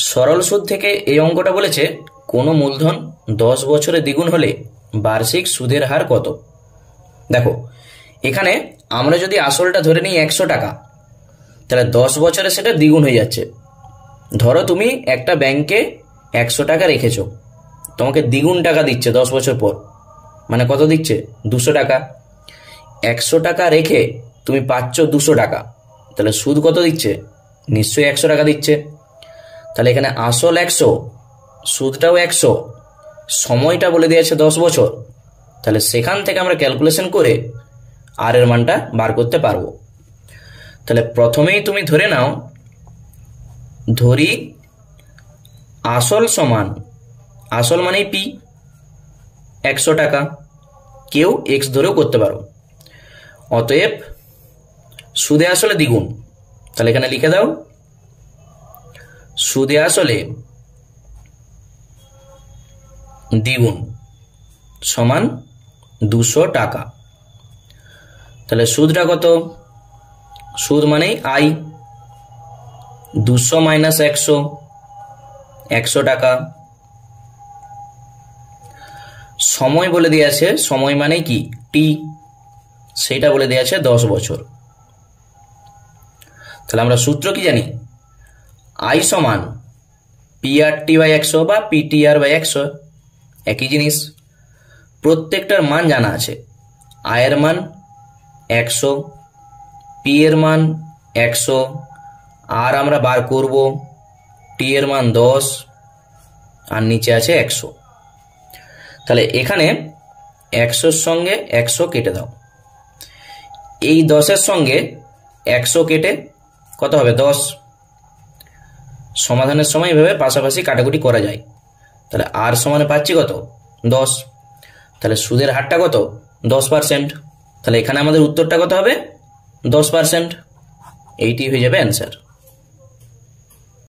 সরল সুদ থেকে এই অঙ্কটা বলেছে কোনো মূলধন 10 বছরে দ্বিগুণ হলে বার্ষিক সুদের হার কত। দেখো এখানে আমরা যদি আসলটা ধরে নিই 100 টাকা, তাহলে 10 বছরে সেটা দ্বিগুণ হয়ে যাচ্ছে। ধরো তুমি একটা ব্যাংকে 100 টাকা রেখেছো, তোমাকে দ্বিগুণ টাকা দিচ্ছে 10 বছর পর, মানে কত দিচ্ছে? 200 টাকা। 100 টাকা রেখে তুমি পাচ্ছ 200 টাকা, তাহলে সুদ কত দিচ্ছে? নিশ্চয়ই 100 টাকা দিচ্ছে। তাহলে এখানে আসল 100, সুদটাও 100, সময়টা বলে দিয়েছে 10 বছর। তাহলে সেখান থেকে আমরা ক্যালকুলেশন করে আর এর মানটা বার করতে পারবো। তাহলে প্রথমেই তুমি ধরে নাও, ধরি আসল সমান, আসল মানেই পি, 100 টাকা, কেউ এক্স ধরেও করতে পারো। অতএব সুদে আসলে দ্বিগুণ, তাহলে এখানে লিখে দাও সুদে আসলে দ্বিগুণ সমান 200 টাকা। তাহলে সুদটা কত? সুদ মানেই আই, 200 মাইনাস 100, 100 টাকা। সময় বলে দিয়েছে, সময় মানেই কি? টি, সেটা বলে দিয়েছে 10 বছর। তাহলে আমরা সূত্র কি জানি? আই সমান পি আর টি বাই 100 বা পিটি আর বাই 100, একই জিনিস। প্রত্যেকটার মান জানা আছে। আয়ের মান 100, পি এর মান 100, আর আমরা বার করব টি এর মান 10, আর নিচে আছে 100। তাহলে এখানে 100-র সঙ্গে 100 কেটে দাও। এই 10-এর সঙ্গে 100 কেটে কত হবে? 10। সমাধানের সময় এভাবে পাশাপাশি কাটাকুটি করা যায়। তাহলে আর সমানে পাচ্ছি কত? 10। তাহলে সুদের হারটা কত? 10%। তাহলে এখানে আমাদের উত্তরটা কত হবে? 10%। এইটি হয়ে যাবে অ্যান্সার।